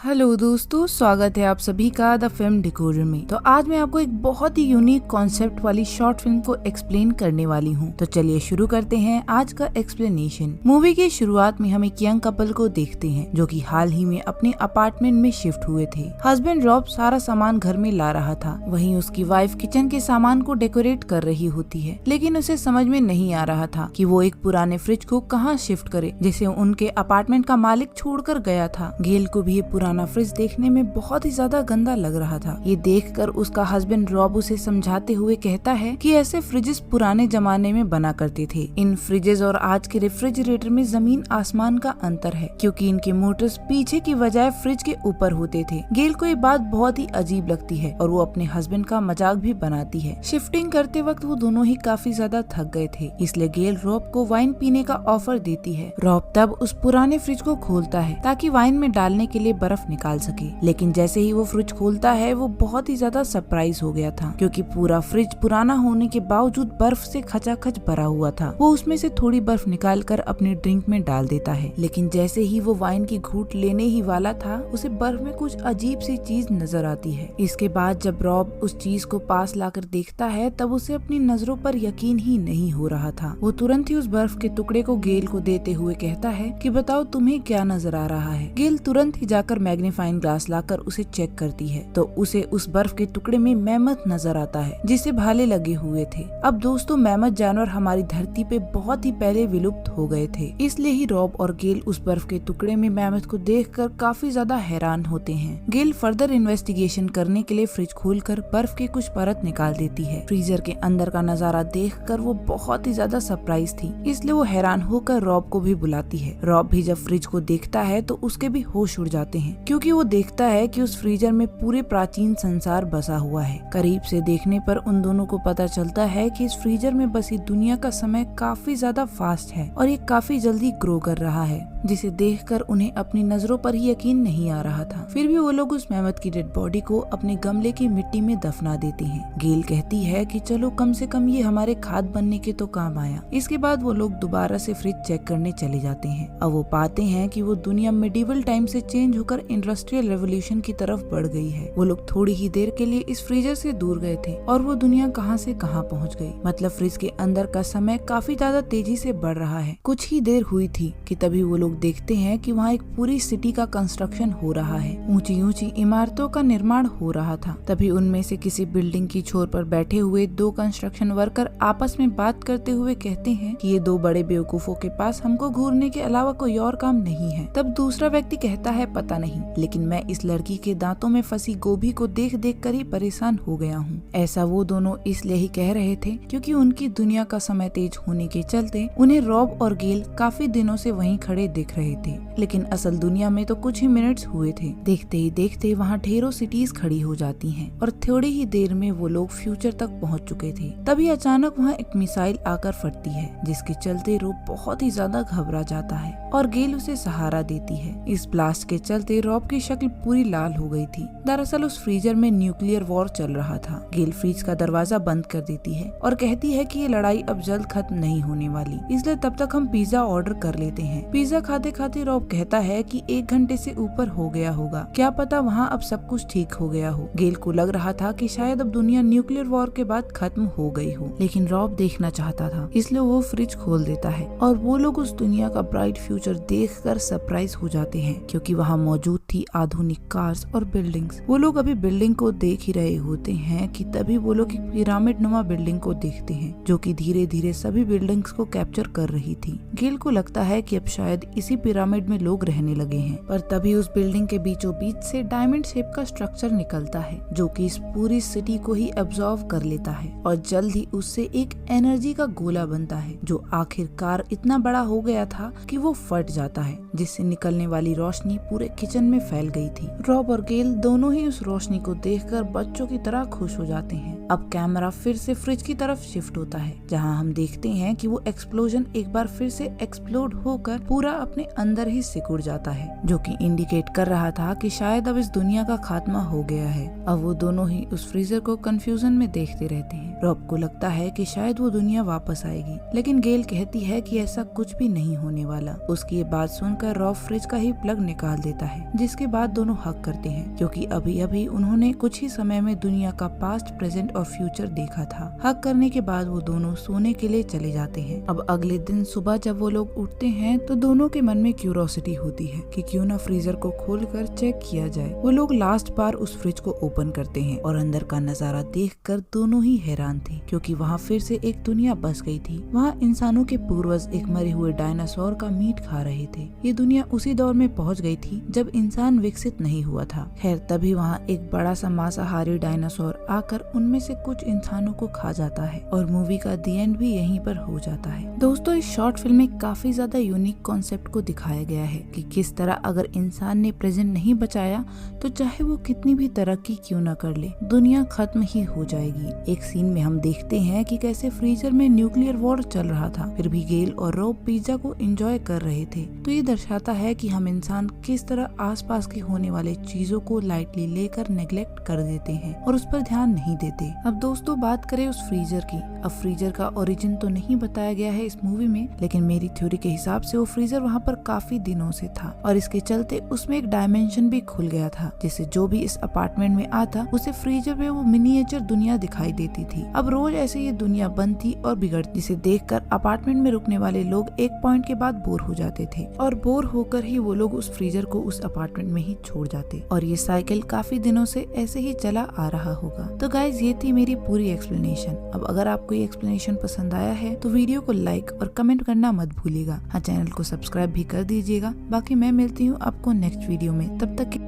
Hello दोस्तों, स्वागत है आप सभी का द फिल्म डिकोडर में। तो आज मैं आपको एक बहुत ही यूनिक कॉन्सेप्ट वाली शॉर्ट फिल्म को एक्सप्लेन करने वाली हूँ। तो चलिए शुरू करते हैं आज का एक्सप्लेनेशन। मूवी की शुरुआत में हम एक यंग कपल को देखते हैं जो कि हाल ही में अपने अपार्टमेंट में शिफ्ट हुए थे। हस्बैंड रॉब सारा सामान घर में ला रहा था, वहीं उसकी वाइफ किचन के सामान को डेकोरेट कर रही होती है, लेकिन उसे समझ में नहीं आ रहा था कि वो एक पुराने फ्रिज को कहाँ शिफ्ट करे जिसे उनके अपार्टमेंट का मालिक छोड़कर गया था। गेल को भी पुराना फ्रिज देखने में बहुत ही ज्यादा गंदा लग रहा था। ये देखकर उसका हस्बैंड रॉब उसे समझाते हुए कहता है कि ऐसे फ्रिजेस पुराने जमाने में बना करते थे। इन फ्रिजेस और आज के रेफ्रिजरेटर में जमीन आसमान का अंतर है, क्योंकि इनके मोटर्स पीछे की बजाय फ्रिज के ऊपर होते थे। गेल को ये बात बहुत ही अजीब लगती है और वो अपने हस्बैंड का मजाक भी बनाती है। शिफ्टिंग करते वक्त वो दोनों ही काफी ज्यादा थक गए थे, इसलिए गेल रॉब को वाइन पीने का ऑफर देती है। रॉब तब उस पुराने फ्रिज को खोलता है ताकि वाइन में डालने के लिए बर्फ निकाल सके, लेकिन जैसे ही वो फ्रिज खोलता है वो बहुत ही ज्यादा सरप्राइज हो गया था, क्योंकि पूरा फ्रिज पुराना होने के बावजूद बर्फ से खचाखच भरा हुआ था। वो उसमें से थोड़ी बर्फ निकालकर अपनी ड्रिंक में डाल देता है, लेकिन जैसे ही वो वाइन की घूंट लेने ही वाला था उसे बर्फ में कुछ अजीब सी चीज नजर आती है। इसके बाद जब रॉब उस चीज को पास लाकर देखता है तब उसे अपनी नजरों पर यकीन ही नहीं हो रहा था। वो तुरंत ही उस बर्फ के टुकड़े को गेल को देते हुए कहता है कि बताओ तुम्हें क्या नजर आ रहा है। गेल तुरंत ही जाकर मैग्नीफाइंग ग्लास लाकर उसे चेक करती है तो उसे उस बर्फ के टुकड़े में मैमथ नजर आता है जिसे भाले लगे हुए थे। अब दोस्तों, मैमथ जानवर हमारी धरती पे बहुत ही पहले विलुप्त हो गए थे, इसलिए ही रॉब और गेल उस बर्फ के टुकड़े में मैमथ को देखकर काफी ज्यादा हैरान होते हैं। गेल फर्दर इन्वेस्टिगेशन करने के लिए फ्रिज खोलकर बर्फ की कुछ परत निकाल देती है। फ्रीजर के अंदर का नजारा देखकर वो बहुत ही ज्यादा सरप्राइज थी, इसलिए वो हैरान होकर रॉब को भी बुलाती है। रॉब भी जब फ्रिज को देखता है तो उसके भी होश उड़ जाते हैं, क्योंकि वो देखता है कि उस फ्रीजर में पूरे प्राचीन संसार बसा हुआ है। करीब से देखने पर उन दोनों को पता चलता है कि इस फ्रीजर में बसी दुनिया का समय काफी ज्यादा फास्ट है और ये काफी जल्दी ग्रो कर रहा है, जिसे देखकर उन्हें अपनी नजरों पर ही यकीन नहीं आ रहा था। फिर भी वो लोग उस मैमथ की डेड बॉडी को अपने गमले की मिट्टी में दफना देते हैं। गेल कहती है कि चलो कम से कम ये हमारे खाद बनने के तो काम आया। इसके बाद वो लोग दोबारा से फ्रिज चेक करने चले जाते हैं। अब वो पाते हैं कि वो दुनिया मेडिवल टाइम से चेंज होकर इंडस्ट्रियल रेवोल्यूशन की तरफ बढ़ गई है। वो लोग थोड़ी ही देर के लिए इस फ्रीजर से दूर गए थे और वो दुनिया कहां से कहां पहुंच गई। मतलब फ्रिज के अंदर का समय काफी ज्यादा तेजी से बढ़ रहा है। कुछ ही देर हुई थी कि तभी वो लोग देखते हैं कि वहाँ एक पूरी सिटी का कंस्ट्रक्शन हो रहा है। ऊंची ऊंची इमारतों का निर्माण हो रहा था। तभी उनमें से किसी बिल्डिंग की छोर पर बैठे हुए दो कंस्ट्रक्शन वर्कर आपस में बात करते हुए कहते हैं कि ये दो बड़े बेवकूफों के पास हमको घूरने के अलावा कोई और काम नहीं है। तब दूसरा व्यक्ति कहता है पता नहीं, लेकिन मैं इस लड़की के दांतों में फंसी गोभी को देख देख कर ही परेशान हो गया हूँ। ऐसा वो दोनों इसलिए ही कह रहे थे क्योंकि उनकी दुनिया का समय तेज होने के चलते उन्हें रॉब और गेल काफी दिनों से वहीं खड़े दिख रहे थे, लेकिन असल दुनिया में तो कुछ ही मिनट्स हुए थे। देखते ही देखते वहाँ ढेरों सिटीज खड़ी हो जाती हैं और थोड़ी ही देर में वो लोग फ्यूचर तक पहुँच चुके थे। तभी अचानक वहाँ एक मिसाइल आकर फटती है, जिसके चलते रॉब बहुत ही ज्यादा घबरा जाता है और गेल उसे सहारा देती है। इस ब्लास्ट के चलते रॉब की शक्ल पूरी लाल हो गई थी। दरअसल उस फ्रीजर में न्यूक्लियर वॉर चल रहा था। गेल फ्रीज का दरवाजा बंद कर देती है और कहती है कि ये लड़ाई अब जल्द खत्म नहीं होने वाली, इसलिए तब तक हम पिज्जा ऑर्डर कर लेते हैं। पिज्जा खाते खाते रॉब कहता है कि 1 घंटे से ऊपर हो गया होगा, क्या पता वहाँ अब सब कुछ ठीक हो गया हो। गेल को लग रहा था कि शायद अब दुनिया न्यूक्लियर वॉर के बाद खत्म हो गई हो, लेकिन रॉब देखना चाहता था, इसलिए वो फ्रिज खोल देता है और वो लोग उस दुनिया का ब्राइट फ्यूचर देखकर सरप्राइज हो जाते हैं, क्योंकि वहाँ मौजूद थी आधुनिक कार्स और बिल्डिंग्स। वो लोग अभी बिल्डिंग को देख ही रहे होते हैं कि तभी वो लोग एक पिरामिड नुमा बिल्डिंग को देखते हैं, जो कि धीरे धीरे सभी बिल्डिंग्स को कैप्चर कर रही थी। गेल को लगता है कि अब शायद इसी पिरामिड में लोग रहने लगे हैं, पर तभी उस बिल्डिंग के बीचों बीच से डायमंड शेप का स्ट्रक्चर निकलता है, जो कि इस पूरी सिटी को ही एब्जॉर्व कर लेता है और जल्द ही उससे एक एनर्जी का गोला बनता है, जो आखिरकार इतना बड़ा हो गया था कि वो फट जाता है, जिससे निकलने वाली रोशनी पूरे किचन में फैल गई थी। रॉब और गेल दोनों ही उस रोशनी को देखकर बच्चों की तरह खुश हो जाते हैं। अब कैमरा फिर से फ्रिज की तरफ शिफ्ट होता है, जहां हम देखते हैं कि वो एक्सप्लोजन एक बार फिर से एक्सप्लोड होकर पूरा अपने अंदर ही सिकुड़ जाता है, जो कि इंडिकेट कर रहा था कि शायद अब इस दुनिया का खात्मा हो गया है। अब वो दोनों ही उस फ्रीजर को कंफ्यूजन में देखते रहते हैं। रॉब को लगता है कि शायद वो दुनिया वापस आएगी, लेकिन गेल कहती है कि ऐसा कुछ भी नहीं होने वाला। उसकी ये बात सुनकर रॉब फ्रिज का ही प्लग निकाल देता है, जिसके बाद दोनों हक करते हैं क्योंकि अभी अभी उन्होंने कुछ ही समय में दुनिया का पास्ट, प्रेजेंट और फ्यूचर देखा था। हक करने के बाद वो दोनों सोने के लिए चले जाते हैं। अब अगले दिन सुबह जब वो लोग उठते हैं तो दोनों के मन में क्यूरोसिटी होती है कि क्यों ना फ्रीजर को खोलकर चेक किया जाए। वो लोग लास्ट बार उस फ्रिज को ओपन करते हैं और अंदर का नजारा देखकर दोनों ही हैरान थे क्योंकि वहाँ फिर से एक दुनिया बस गई थी। वहाँ इंसानों के पूर्वज एक मरे हुए डायनासोर का मीट खा रहे थे। ये दुनिया उसी दौर में पहुँच गई थी जब इंसान विकसित नहीं हुआ था। खैर तभी वहाँ एक बड़ा सा मांसाहारी डायनासोर आकर उनमें से कुछ इंसानों को खा जाता है और मूवी का दी एंड भी यहीं पर हो जाता है। दोस्तों इस शॉर्ट फिल्म में काफी ज्यादा यूनिक कॉन्सेप्ट को दिखाया गया है कि किस तरह अगर इंसान ने प्रेजेंट नहीं बचाया तो चाहे वो कितनी भी तरक्की क्यों न कर ले, दुनिया खत्म ही हो जाएगी। एक सीन में हम देखते हैं कि कैसे फ्रीजर में न्यूक्लियर वॉर चल रहा था, फिर भी गेल और रॉब पिज्जा को एंजॉय कर रहे थे। तो ये दर्शाता है कि हम इंसान किस तरह आसपास के होने वाले चीजों को लाइटली लेकर नेग्लेक्ट कर देते हैं और उस पर ध्यान नहीं देते। अब दोस्तों बात करें उस फ्रीजर की। अब फ्रीजर का ओरिजिन तो नहीं बताया गया है इस मूवी में, लेकिन मेरी थ्योरी के हिसाब से वो फ्रीजर वहाँ पर काफी दिनों से था और इसके चलते उसमें एक डायमेंशन भी खुल गया था, जिससे जो भी इस अपार्टमेंट में आता उसे फ्रीजर में वो मिनिएचर दुनिया दिखाई देती थी। अब रोज ऐसे ये दुनिया बनती और बिगड़ती, जिसे देखकर अपार्टमेंट में रुकने वाले लोग एक पॉइंट के बाद बोर हो जाते थे और बोर होकर ही वो लोग उस फ्रीजर को उस अपार्टमेंट में ही छोड़ जाते और ये साइकिल काफी दिनों से ऐसे ही चला आ रहा होगा। तो गाइज ये थी मेरी पूरी एक्सप्लेनेशन। अब अगर आपको ये एक्सप्लेनेशन पसंद आया है तो वीडियो को लाइक और कमेंट करना मत भूलिएगा। हाँ, चैनल को सब्सक्राइब भी कर दीजिएगा। बाकी मैं मिलती हूँ आपको नेक्स्ट वीडियो में, तब तक